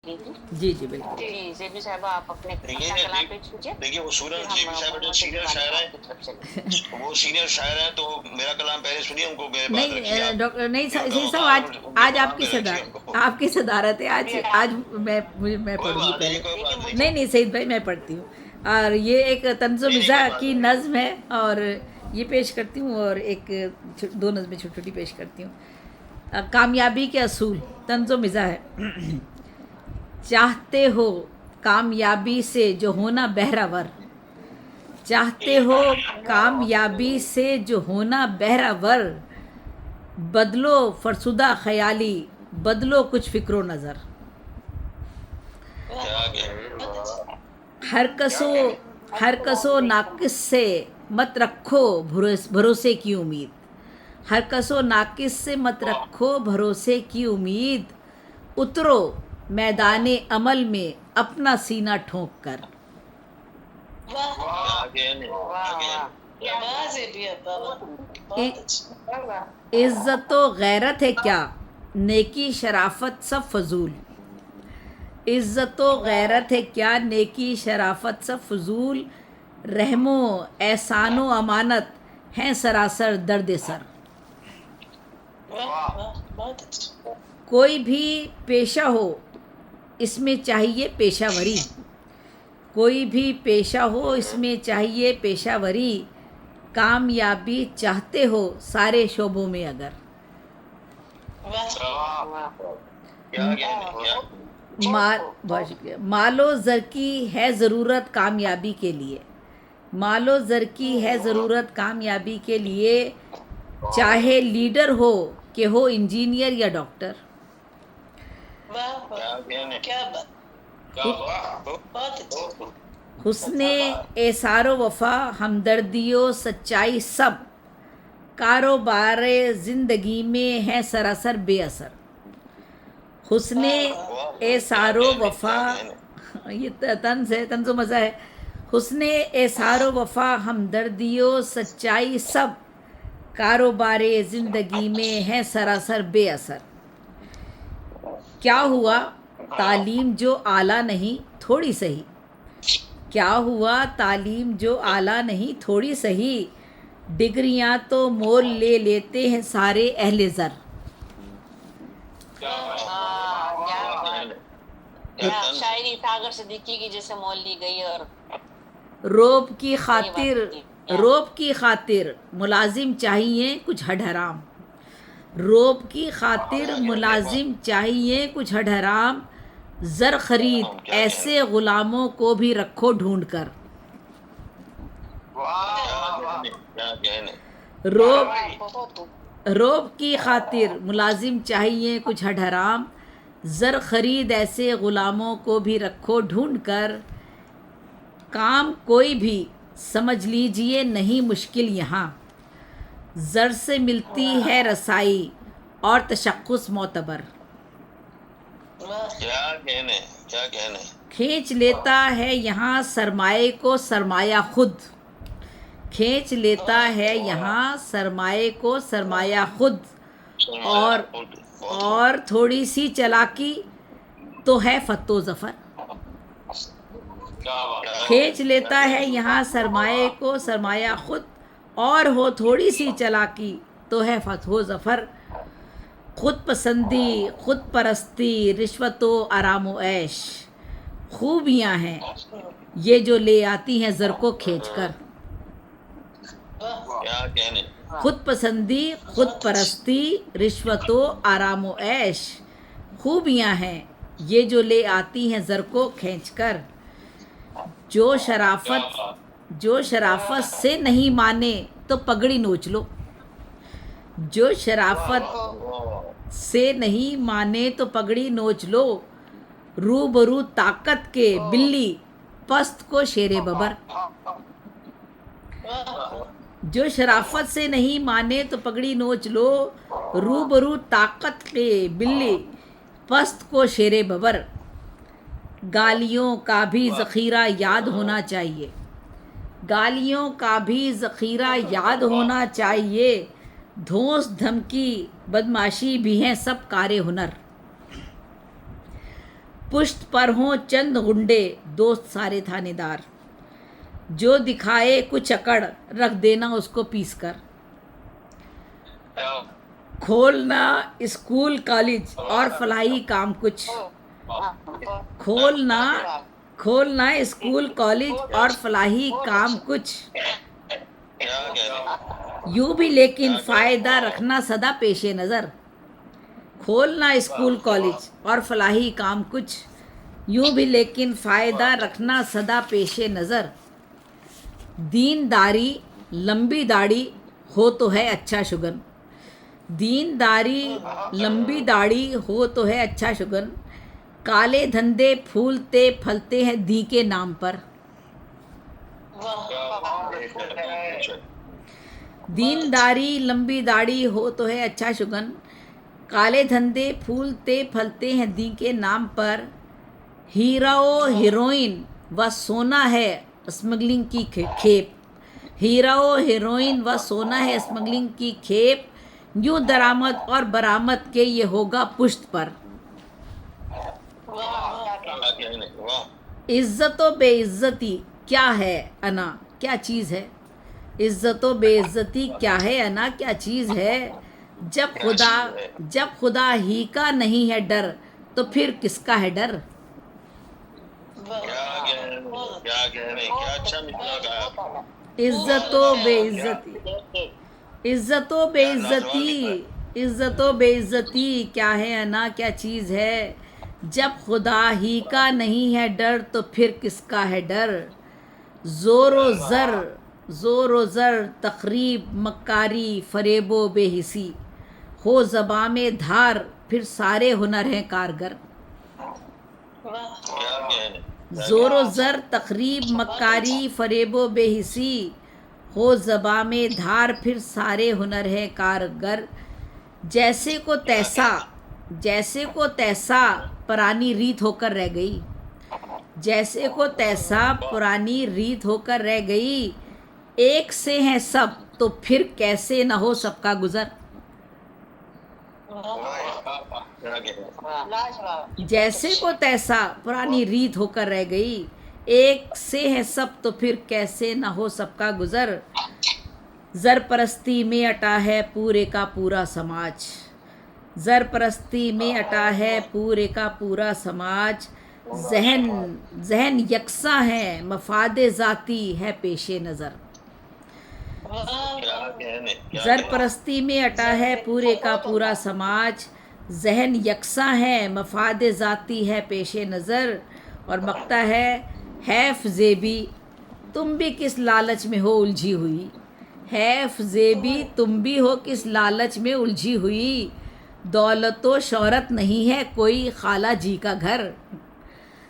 जी जी बिल्कुल। जी, ज़ेबी साहिबा आप अपने देखिए अपना कलाम पेश कीजिए, देखिए वो फिर सूरज हम जेबी साहब जो मोहम्मद सीनियर इकबाल शायर साहब हैं, की तरफ चलेंगे। वो सीनियर शायर हैं, तो मेरा कलाम पहले सुनिए, उनको मेरे बात रखिए नहीं आप। डॉक्टर नहीं ये उनका सही साहब, मकाम है, आज उनके आज मकाम आपकी पे रखिए उनको। आपकी सदारत है। आज अभी आज आप मैं कोई पढ़ूंगी बात नहीं, पहले। कोई बात देखिए नहीं। नहीं नहीं सईद भाई, मैं पढ़ती हूँ। और ये एक तंज़ो नहीं, नहीं, कोई मिज़ाह बात की नहीं। नज़्म है, और ये पेश करती हूँ, और एक दो नज़में छोटी छोटी पेश करती हूँ। कामयाबी के असूल, तंज़ो मिज़ाह है। चाहते हो कामयाबी से जो होना बहरावर, चाहते हो कामयाबी से जो होना बहरावर, बदलो फरसुदा ख्याली, बदलो कुछ फ़िक्रो नज़र। क्या कहने? हर कसो नाकिस से मत रखो भरोसे की उम्मीद। हर कसो नाकिस से मत रखो भरोसे की उम्मीद। उतरो मैदाने अमल में अपना सीना ठोंक कर। क्या कहने? वाह, क्या वाह! कहने? बहुत अच्छा। वाह! इज़्ज़त व गैरत है क्या, नेकी शराफत सब फजूल। इज़्ज़त व गैरत है क्या, नेकी शराफत सब फजूल। रहमो एहसानो अमानत हैं सरासर दर्द सर। बहुत अच्छा। कोई भी पेशा हो इसमें चाहिए पेशावरी। कोई भी पेशा हो इसमें चाहिए पेशावरी। कामयाबी चाहते हो सारे शोबों में अगर। वाह! क्या कहने? क्या? बहुत शुक्रिया। मालो ज़र की है ज़रूरत कामयाबी के लिए। मालो ज़र की है ज़रूरत कामयाबी के लिए। चाहे लीडर हो कि हो इंजीनियर या डॉक्टर। क्या कहने? क्या बात! बहुत अच्छा। हुस्ने एसारो वफ़ा हमदर्दियों सच्चाई सब, कारोबार ज़िंदगी में है सरासर बेअसर। हुस्ने एसारो क्या वफ़ा, कहने? ये तंज़ है, तंज़ो मज़ा है। हुस्ने एसारो वफ़ा हमदर्दियों सच्चाई सब, कारोबार ज़िंदगी में है सरासर बेअसर। क्या हुआ तालीम जो आला नहीं थोड़ी सही। क्या हुआ तालीम जो आला नहीं थोड़ी सही। डिग्रियां तो मोल ले लेते हैं सारे अहले ज़र। हाँ, क्या बात! क्या क्या तंज? शायरी सागर सिद्दीकी की जैसे मोल ली गई और रोब की सही बात खातिर, की। क्या रोब की खातिर मुलाजिम चाहिए कुछ हड हराम। रोब की खातिर मुलाजिम चाहिए कुछ हड हराम। ज़र खरीद ऐसे ग़ुलामों को भी रखो ढूंढ कर। क्या कहने? रोब बहुत रोब की खातिर मुलाजिम चाहिए कुछ हड हराम। ज़र खरीद ऐसे ग़ुलामों को भी रखो ढूंढ कर। काम कोई भी समझ लीजिए नहीं मुश्किल यहाँ। ज़र से मिलती है रसाई और तशख़्ख़ुस मोतबर। क्या कहने? क्या कहने? खींच लेता है यहाँ सरमाए को सरमाया खुद। खींच लेता है यहाँ सरमाए को सरमाया खुद। और थोड़ी सी चालाकी तो है फत्तो ज़फ़र। खींच लेता है यहाँ सरमाए को सरमाया खुद, और हो थोड़ी सी चालाकी तो है फत्हो ज़फ़र। खुद पसंदी खुद परस्ती रिश्वतो आराम ऐश, खूबियाँ हैं ये जो ले आती हैं ज़र को खींच कर। क्या कहने? खुद पसंदी खुद परस्ती रिश्वतो आराम ऐश, खूबियाँ हैं ये जो ले आती हैं ज़र को खींच कर। जो शराफत से नहीं माने तो पगड़ी नोच लो। जो शराफत से नहीं माने तो पगड़ी नोच लो। रूबरू ताकत के बिल्ली पस्त को शेरे बबर। जो शराफत से नहीं माने तो पगड़ी नोच लो। रूबरू ताकत के बिल्ली पस्त को शेरे बबर। गालियों का भी ज़ख़ीरा याद होना चाहिए। गालियों का भी ज़ख़ीरा याद होना चाहिए। धौंस धमकी बदमाशी भी हैं सब कारे हुनर। पुश्त पर हों चंद गुंडे दोस्त सारे थानेदार, जो दिखाए कुछ अकड़ रख देना उसको पीस कर। खोलना स्कूल कॉलेज और फलाही काम कुछ, खोलना खोलना स्कूल कॉलेज और फलाही काम कुछ, क्या कह रहे यूं भी लेकिन फ़ायदा रखना सदा पेशे नज़र। खोलना स्कूल कॉलेज और फलाही काम कुछ, यूं भी लेकिन फ़ायदा रखना सदा पेशे नज़र। दीनदारी लंबी दाढ़ी हो तो है अच्छा शुगन, दीनदारी लंबी दाढ़ी हो तो है अच्छा शुगन। काले धंधे फूलते फलते हैं दी के नाम पर, दीनदारी लंबी दाढ़ी हो तो है अच्छा शुगन। काले धंधे फूलते फलते हैं दी के नाम पर। हीरा ओ हीरोइन व सोना है स्मगलिंग की खेप, हीरा ओ हीरोइन व सोना है स्मगलिंग की खेप। यूं दरामद और बरामद के ये होगा पुश्त पर। इज्जतो बेइज्जती क्या है अना क्या चीज़ है, इज्जतो बेइज्जती क्या है अना क्या चीज़ है। जब खुदा ही का नहीं है डर तो फिर किसका है डर। क्या अच्छा मिसरा गाया। इज्जतो बेइज्जती, इज्जतो बेइज्जती, इज्जतो बेइज्जती क्या है अना क्या चीज़ है। जब खुदा ही का नहीं है डर तो फिर किसका है डर। ज़ोरो ज़र तकरीब मक्कारी फरेबो बेहिसी, हो ज़बां में धार फिर सारे हुनर हैं कारगर। ज़ोरो ज़र तकरीब मक्कारी फरेबो बेहिसी, हो ज़बां में धार फिर सारे हुनर हैं कारगर। जैसे को तैसा पुरानी रीत होकर रह गई, जैसे को तैसा पुरानी रीत होकर रह गई। एक से हैं सब तो फिर कैसे न हो सबका गुजर। जैसे को तैसा पुरानी रीत होकर रह गई, एक से है सब तो फिर कैसे न हो सबका गुजर। ज़रपरस्ती में अटा है पूरे का पूरा समाज, ज़रपरस्ती में अटा है पूरे का पूरा समाज। जहन यकसा है मफादे ज़ाती है पेशे नज़र। ज़रपरस्ती में अटा है पूरे का पूरा समाज, जहन यकसा है मफाद ज़ाती है पेशे नज़र। और मकता है फ़ज़ेबी तुम भी किस लालच में हो उलझी हुई, है फ़ज़ेबी तुम भी हो किस लालच में उलझी हुई। दौलत व शोहरत नहीं है कोई खाला जी का घर,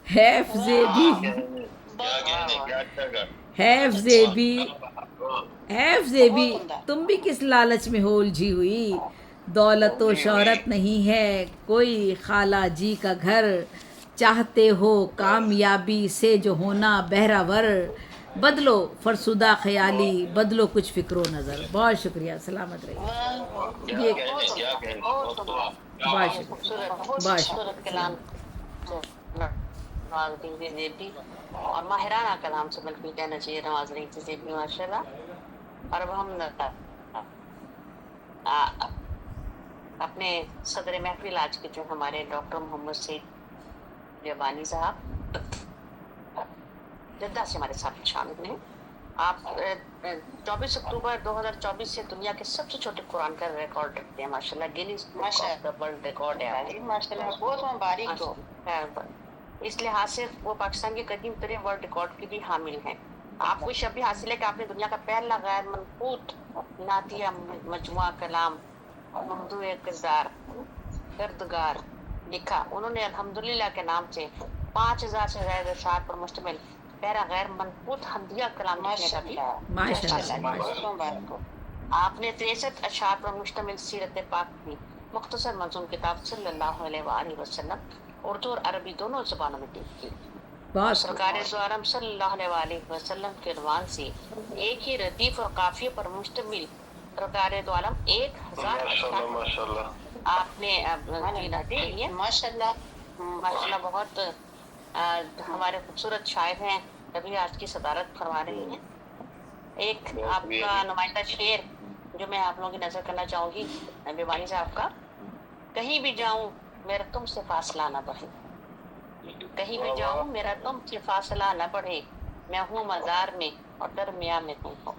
है फ़ज़ेबी है फ़ज़ेबी तुम भी किस लालच में हो उलझी हुई। दौलत व शोहरत नहीं है कोई खाला जी का घर। चाहते हो कामयाबी से जो होना बहरावर, बदलो फरसुदा ख्याली बदलो कुछ फ़िक्रो नज़र। बहुत शुक्रिया, सलामत रहिए। ये बहुत शुक्रिया। कलाम नवाज़ जेबी और माहिराना कलाम से बल्कि कहना चाहिए नवाज़ जेबी माशाल्लाह। और अब हम अपने सदर महफिल आज के जो हमारे डॉक्टर मोहम्मद सईद रबानी साहब जद्दा से हमारे साथ शामिल हैं। आप 24 अक्टूबर 2024 से दुनिया के सबसे छोटे कुरान का रिकॉर्ड रखते हैं माशाल्लाह। गिनीज वर्ल्ड रिकॉर्ड है माशाल्लाह, बहुत मुबारक हो। इस लिहाज से वो पाकिस्तान के कदीम तरीन वर्ल्ड रिकॉर्ड की भी हामिल हैं। आपको शब हासिल है कि आपने दुनिया का पहला गैर मनकूत नातिया मजमुआ कलाम ममदू किरदार गर्दगार लिखा। उन्होंने अल्हम्दुलिल्लाह के नाम से 5000 से ज्यादा अशार पर मुश्तमिल पहला गैर मनकूत हम्दिया कलाम लिखने का भी आपने 63 अशार पर मुश्तमिल सीरत पाक की मुख्तसर मंजूम किताब सल्लल्लाहु अलैहि वसल्लम उर्दू और अरबी दोनों ज़बानों में लिखी। सरकार दो आलम सल्लल्लाहु अलैहि वसल्लम के रवान से एक ही रदीफ और काफिये पर मुश्तमिल सरकार दो आलम 1000 आपने माशाल्लाह माशाल्लाह बहुत हमारे खूबसूरत शायर हैं, तभी आज की सदारत फरमा रही हैं। एक आपका नुमाइंदा शेर जो मैं आप लोगों की नजर करना चाहूंगी बेबानी साहब का। कहीं भी जाऊं मेरा तुमसे फासला ना बढ़े, कहीं भी जाऊं मेरा तुमसे फासला न बढ़े, मैं हूँ मजार में और दरमिया में तुम हो।